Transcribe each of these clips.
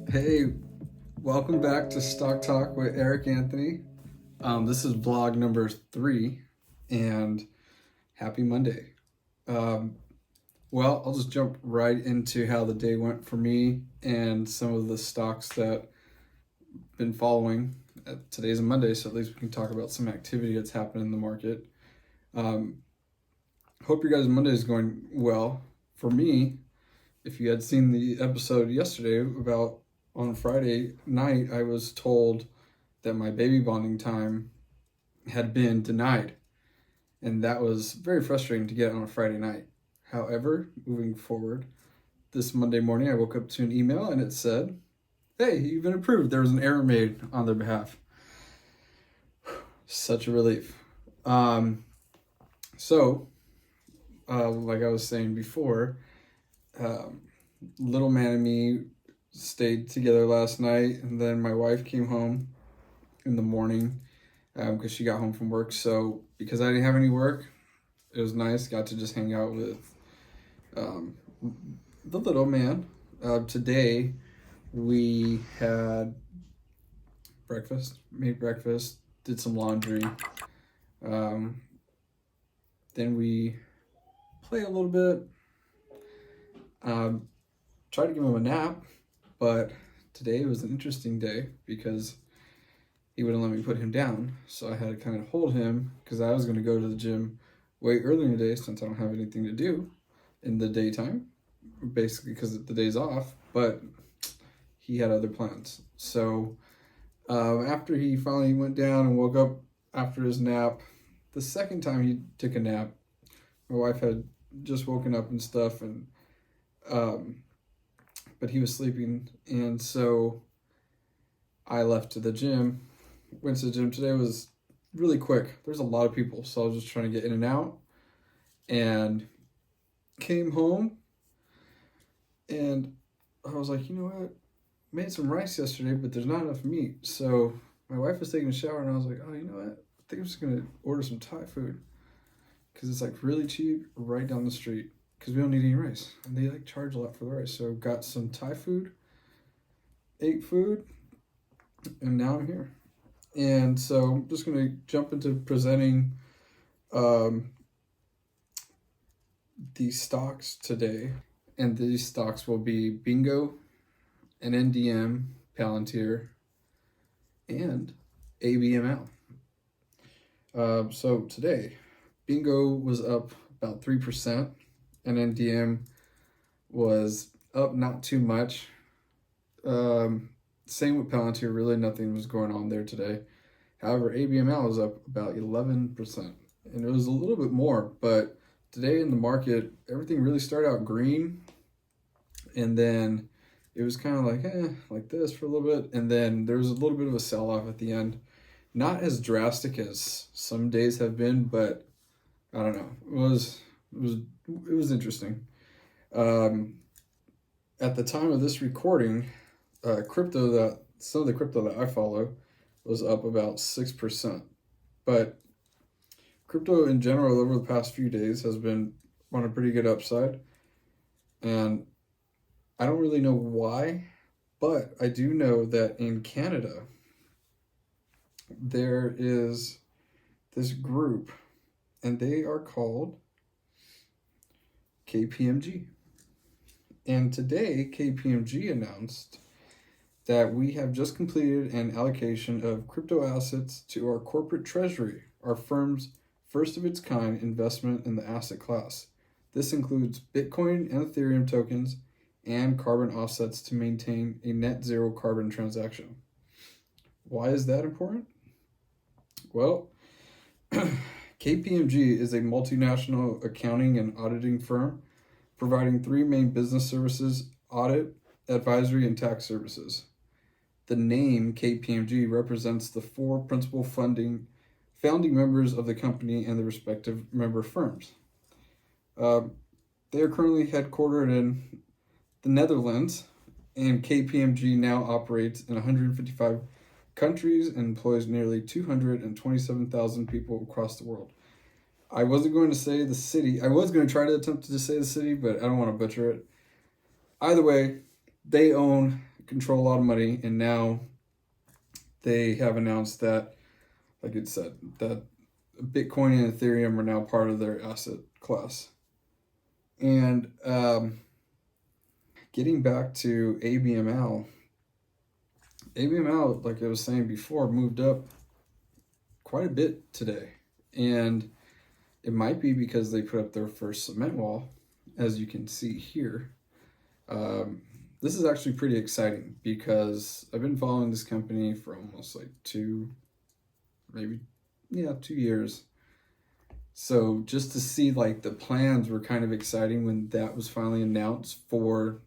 Hey, welcome back to Stock Talk with Erik Anthony. This is vlog number 3, and happy Monday. Well, I'll just jump right into how the day went for me and some of the stocks that I've been following. Today's a Monday, so at least we can talk about some activity that's happened in the market. Hope your guys' Monday is going well. For me, if you had seen the episode yesterday about on Friday night, I was told that my baby bonding time had been denied, and that was very frustrating to get on a Friday night. However, moving forward, this Monday morning I woke up to an email and it said, "Hey, you've been approved." There was an error made on their behalf. Such a relief. Like I was saying before, little man and me stayed together last night, and then my wife came home in the morning because she got home from work. So because I didn't have any work, it was nice. Got to just hang out with the little man. Today we had made breakfast, did some laundry. Then we play a little bit. Tried to give him a nap, but today was an interesting day because he wouldn't let me put him down. So I had to kind of hold him because I was going to go to the gym way earlier in the day since I don't have anything to do in the daytime, basically because the day's off, but he had other plans. So after he finally went down and woke up after his nap, the second time he took a nap, my wife had just woken up and stuff, and but he was sleeping, and so I left to the gym. Went to the gym today. Was really quick. There's a lot of people, so I was just trying to get in and out, and came home, and I was like, you know what? Made some rice yesterday, but there's not enough meat. So my wife was taking a shower, and I was like, oh, you know what? I think I'm just gonna order some Thai food because it's like really cheap right down the street. Because we don't need any rice, and they like charge a lot for the rice. So got some Thai food, ate food, and now I'm here. And so I'm just gonna jump into presenting these stocks today, and these stocks will be BNGO, NNDM, PLTR, and ABML. So today, BNGO was up about 3%. NNDM was up not too much. Same with Palantir, really nothing was going on there today. However, ABML was up about 11%, and it was a little bit more, but today in the market, everything really started out green, and then it was kind of like this for a little bit, and then there was a little bit of a sell-off at the end. Not as drastic as some days have been, but I don't know. It was interesting. At the time of this recording, some of the crypto that I follow was up about 6%. But crypto in general over the past few days has been on a pretty good upside. And I don't really know why, but I do know that in Canada, there is this group, and they are called KPMG. And today, KPMG announced that we have just completed an allocation of crypto assets to our corporate treasury, our firm's first of its kind investment in the asset class. This includes Bitcoin and Ethereum tokens and carbon offsets to maintain a net zero carbon transaction. Why is that important? Well, KPMG is a multinational accounting and auditing firm providing 3 main business services: audit, advisory, and tax services. The name KPMG represents the 4 principal founding members of the company and the respective member firms. They are currently headquartered in the Netherlands, and KPMG now operates in 155 countries and employs nearly 227,000 people across the world. I wasn't going to say the city. I was going to try to attempt to say the city, but I don't want to butcher it. Either way, they own control a lot of money, and now they have announced that, like it said, that Bitcoin and Ethereum are now part of their asset class. And getting back to ABML, like I was saying before, moved up quite a bit today. And it might be because they put up their first cement wall, as you can see here. This is actually pretty exciting because I've been following this company for almost like 2 years. So just to see like the plans were kind of exciting when that was finally announced for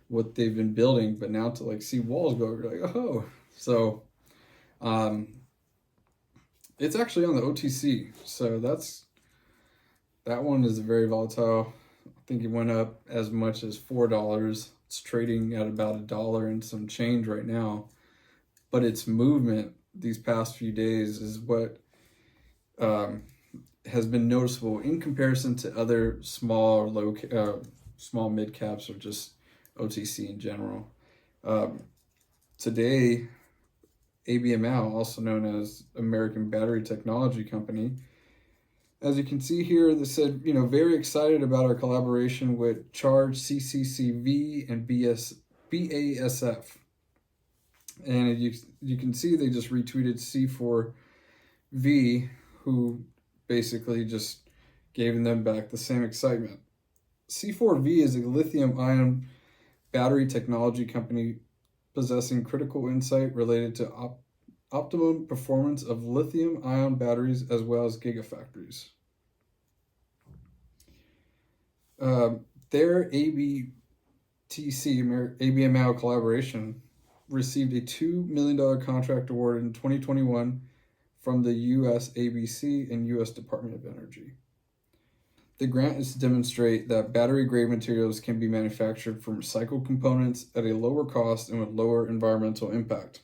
what they've been building, but now to like see walls go, you're like, oh. So it's actually on the OTC. So that one is very volatile. I think it went up as much as $4. It's trading at about $1 and some change right now. But its movement these past few days is what has been noticeable in comparison to other small mid caps or just OTC in general. Today, ABML, also known as American Battery Technology Company, as you can see here, they said, very excited about our collaboration with Charge CCCV and BASF. And you can see they just retweeted C4V, who basically just gave them back the same excitement. C4V is a lithium-ion battery technology company possessing critical insight related to optimum performance of lithium-ion batteries as well as gigafactories. Their ABML collaboration received a $2 million contract award in 2021 from the US ABC and US Department of Energy. The grant is to demonstrate that battery-grade materials can be manufactured from recycled components at a lower cost and with lower environmental impact.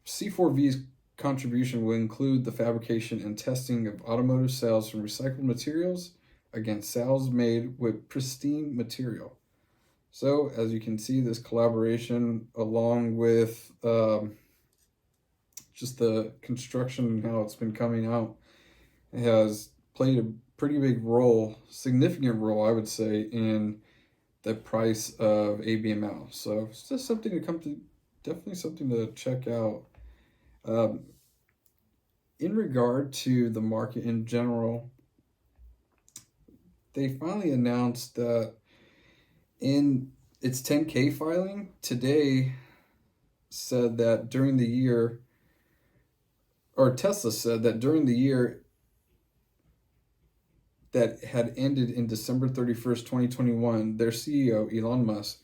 C4V's contribution will include the fabrication and testing of automotive cells from recycled materials against cells made with pristine material. So, as you can see, this collaboration, along with just the construction and how it's been coming out, has played a pretty big role, significant role, I would say, in the price of ABML. So it's just something to definitely something to check out. In regard to the market in general, they finally announced that in its 10K filing today, said that during the year, or Tesla said that during the year that had ended in December 31st, 2021, their CEO, Elon Musk,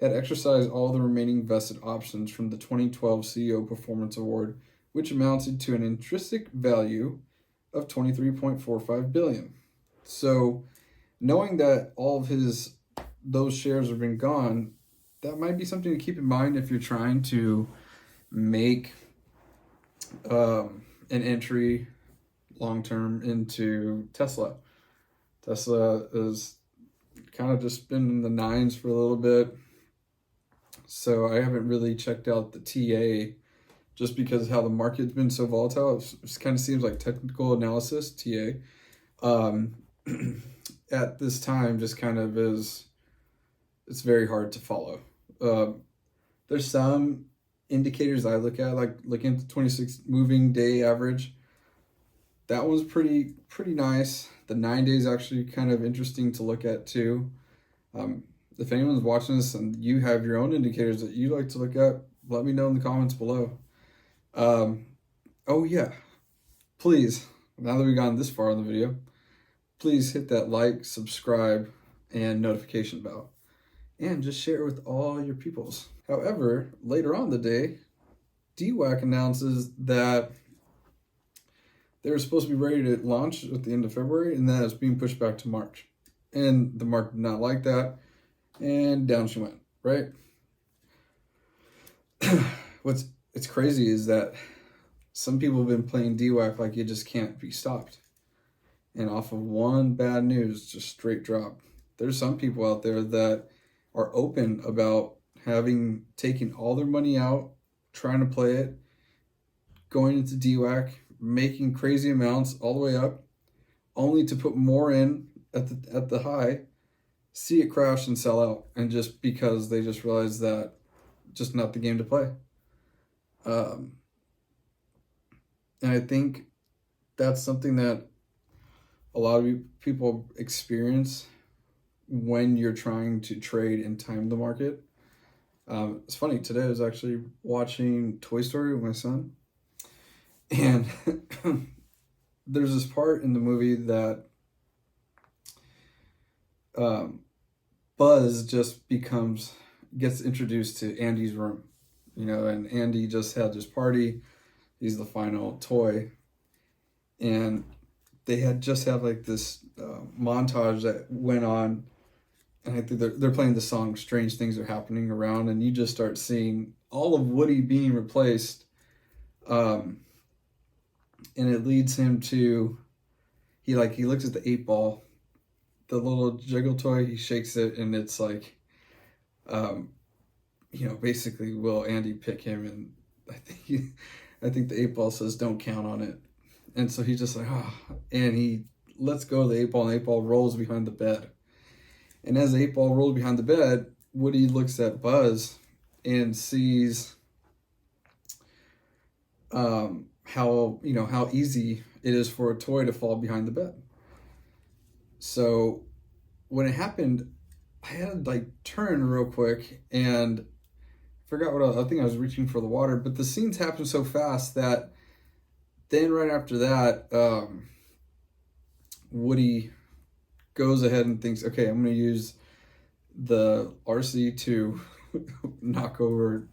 had exercised all the remaining vested options from the 2012 CEO Performance Award, which amounted to an intrinsic value of $23.45 billion. So, knowing that all of those shares have been gone, that might be something to keep in mind if you're trying to make an entry long-term into Tesla. Tesla has kind of just been in the nines for a little bit. So I haven't really checked out the TA just because of how the market's been so volatile. It kind of seems like technical analysis, TA, at this time just kind of it's very hard to follow. There's some indicators I look at, like looking at the 26 moving day average. That one's pretty nice. The 9 days actually kind of interesting to look at too. If anyone's watching this and you have your own indicators that you like to look at, let me know in the comments below. Oh yeah, please, now that we've gotten this far in the video, please hit that like, subscribe, and notification bell. And just share it with all your peoples. However, later on in the day, DWAC announces that they were supposed to be ready to launch at the end of February, and that it's being pushed back to March. And the market did not like that, and down she went, right? It's crazy is that some people have been playing DWAC like it just can't be stopped. And off of one bad news, just straight drop. There's some people out there that are open about having taken all their money out, trying to play it, going into DWAC, making crazy amounts all the way up, only to put more in at the high, see it crash and sell out, and just because they just realized that just not the game to play. And I think that's something that a lot of people experience when you're trying to trade and time the market. It's funny, today I was actually watching Toy Story with my son, and there's this part in the movie that Buzz just gets introduced to Andy's room, and Andy just had this party. He's the final toy, and they had like this montage that went on, and I think they're playing the song "Strange Things Are Happening Around," and you just start seeing all of Woody being replaced, and it leads him to he looks at the 8-ball, the little jiggle toy. He shakes it, and it's like, basically, will Andy pick him? And I think the 8-ball says don't count on it. And so he's just like, and he lets go of the 8-ball, and the 8-ball rolls behind the bed. And as the 8-ball rolls behind the bed, Woody looks at Buzz and sees how easy it is for a toy to fall behind the bed. So when it happened, I had to turn real quick and forgot what I think I was reaching for the water, but the scenes happen so fast that then right after that, Woody goes ahead and thinks, okay, I'm going to use the RC to knock over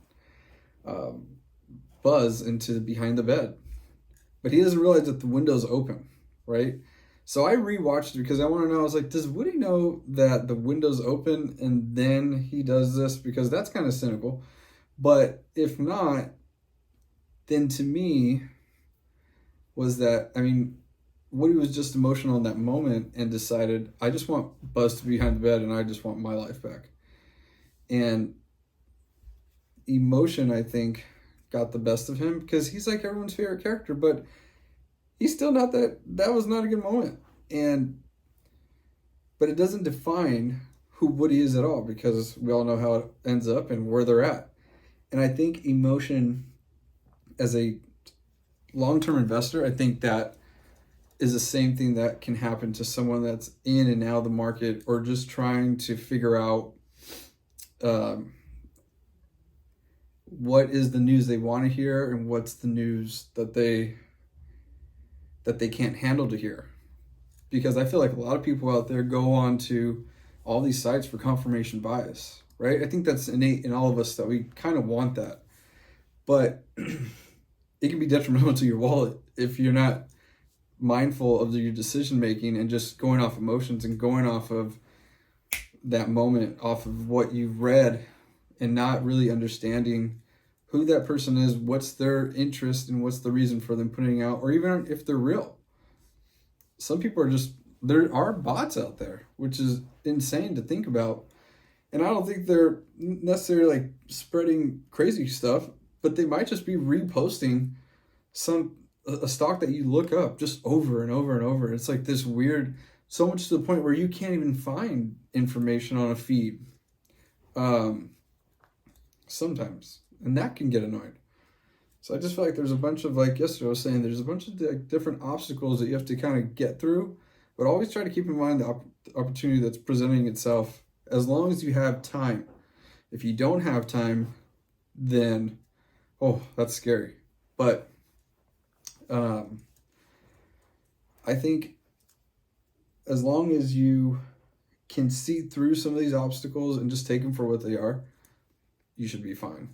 Buzz into behind the bed. But he doesn't realize that the window's open, right? So I rewatched it because I want to know, I was like, does Woody know that the window's open and then he does this? Because that's kind of cynical. But if not, then to me was that, Woody was just emotional in that moment and decided, I just want Buzz to be behind the bed and I just want my life back. And emotion, I think, got the best of him because he's like everyone's favorite character, but he's still not that was not a good moment. But it doesn't define who Woody is at all because we all know how it ends up and where they're at. And I think emotion as a long-term investor, I think that is the same thing that can happen to someone that's in and out of the market or just trying to figure out what is the news they want to hear and what's the news that they can't handle to hear. Because I feel like a lot of people out there go on to all these sites for confirmation bias, right? I think that's innate in all of us that we kind of want that. But it can be detrimental to your wallet if you're not mindful of your decision making and just going off emotions and going off of that moment, off of what you've read, and not really understanding who that person is, what's their interest, and what's the reason for them putting out, or even if they're real. Some people there are bots out there, which is insane to think about. And I don't think they're necessarily spreading crazy stuff, but they might just be reposting a stock that you look up just over and over and over. It's like this weird, so much to the point where you can't even find information on a feed sometimes, and that can get annoying. So I just feel like there's a bunch of, like yesterday I was saying, there's a bunch of different obstacles that you have to kind of get through, but always try to keep in mind the opportunity that's presenting itself as long as you have time. If you don't have time, then, that's scary. But I think as long as you can see through some of these obstacles and just take them for what they are, you should be fine.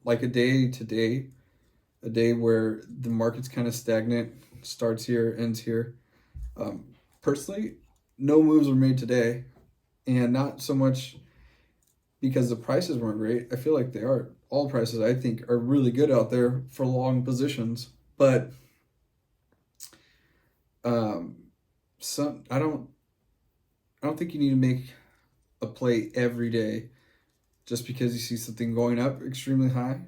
Like a day today, a day where the market's kind of stagnant, starts here, ends here. Personally, no moves were made today, and not so much because the prices weren't great. I feel like they are. All prices, I think, are really good out there for long positions, but I don't think you need to make a play every day just because you see something going up extremely high,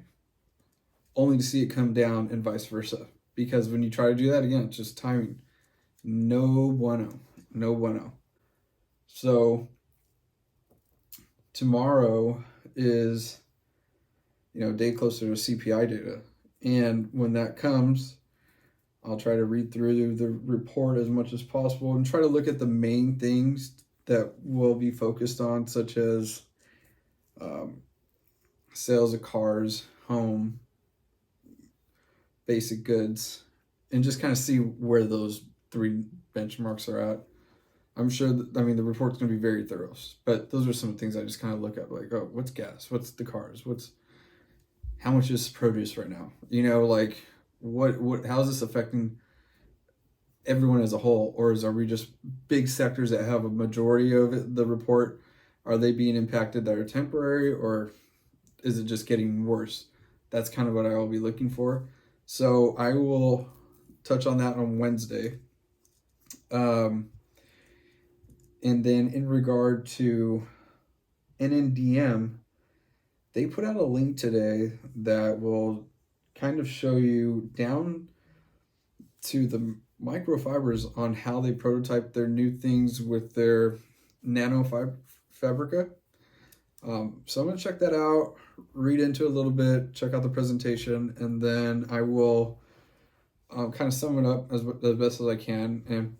only to see it come down and vice versa. Because when you try to do that, again, it's just timing. No bueno. No bueno. So tomorrow is, a day closer to CPI data. And when that comes, I'll try to read through the report as much as possible and try to look at the main things that we'll be focused on, such as sales of cars, home, basic goods, and just kind of see where those three benchmarks are at. I'm sure that, the report's going to be very thorough, but those are some things I just kind of look at, like, oh, what's gas? What's the cars? How much is produce right now? How is this affecting everyone as a whole? Or are we just big sectors that have a majority of it, the report? Are they being impacted that are temporary, or is it just getting worse? That's kind of what I will be looking for. So I will touch on that on Wednesday. And then in regard to NNDM, they put out a link today that will kind of show you down to the microfibers on how they prototype their new things with their nanofabrica. So I'm going to check that out, read into it a little bit, check out the presentation, and then I will kind of sum it up as best as I can and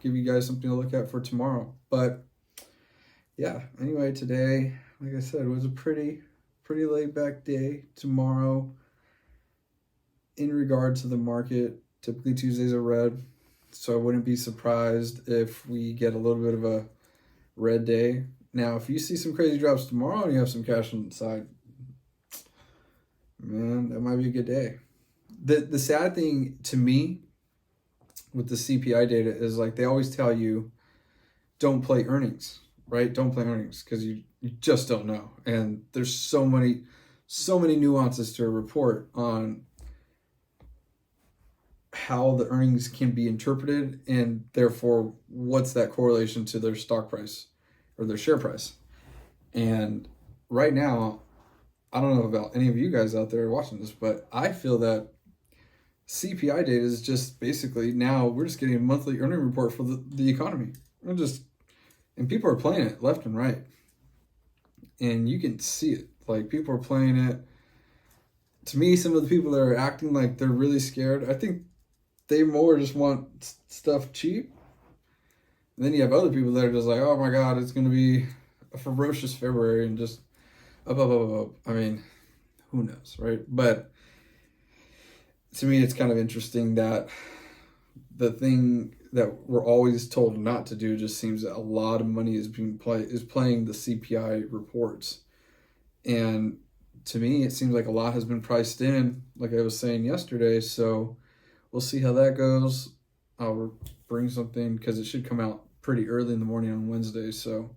give you guys something to look at for tomorrow. But yeah, anyway, today, like I said, it was a pretty laid back day. Tomorrow, in regard to the market, typically Tuesdays are red, so I wouldn't be surprised if we get a little bit of a red day. Now, if you see some crazy drops tomorrow and you have some cash on the side, man, that might be a good day. The sad thing to me with the CPI data is, like, they always tell you, don't play earnings, right? Don't play earnings, because you just don't know. And there's so many nuances to a report on how the earnings can be interpreted, and therefore what's that correlation to their stock price or their share price. And right now, I don't know about any of you guys out there watching this, but I feel that CPI data is just basically, now we're just getting a monthly earning report for the economy. And people are playing it left and right. And you can see it. Like, people are playing it. To me, some of the people that are acting like they're really scared, I think they more just want stuff cheap. And then you have other people that are just like, oh my God, it's going to be a ferocious February and just up. I mean, who knows, right? But to me, it's kind of interesting that the thing that we're always told not to do just seems that a lot of money is playing the CPI reports. And to me, it seems like a lot has been priced in, like I was saying yesterday. So we'll see how that goes. I'll bring something, because it should come out pretty early in the morning on Wednesday. So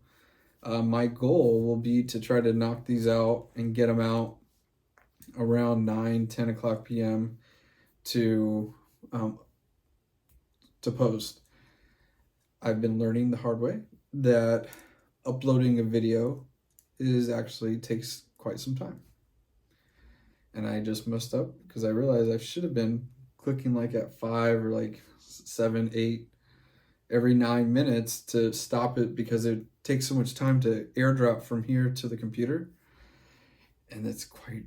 my goal will be to try to knock these out and get them out around 9-10 o'clock p.m. to post. I've been learning the hard way that uploading a video takes quite some time. And I just messed up, because I realized I should have been clicking like at 5 or like 7, 8 every 9 minutes to stop it, because it takes so much time to airdrop from here to the computer. And it's quite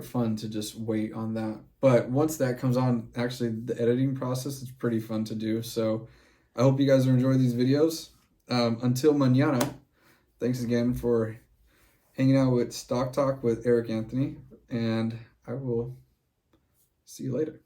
fun to just wait on that. But once that comes on, actually the editing process is pretty fun to do. So I hope you guys are enjoying these videos. Until mañana, thanks again for hanging out with Stock Talk with Erik Anthony, and I will see you later.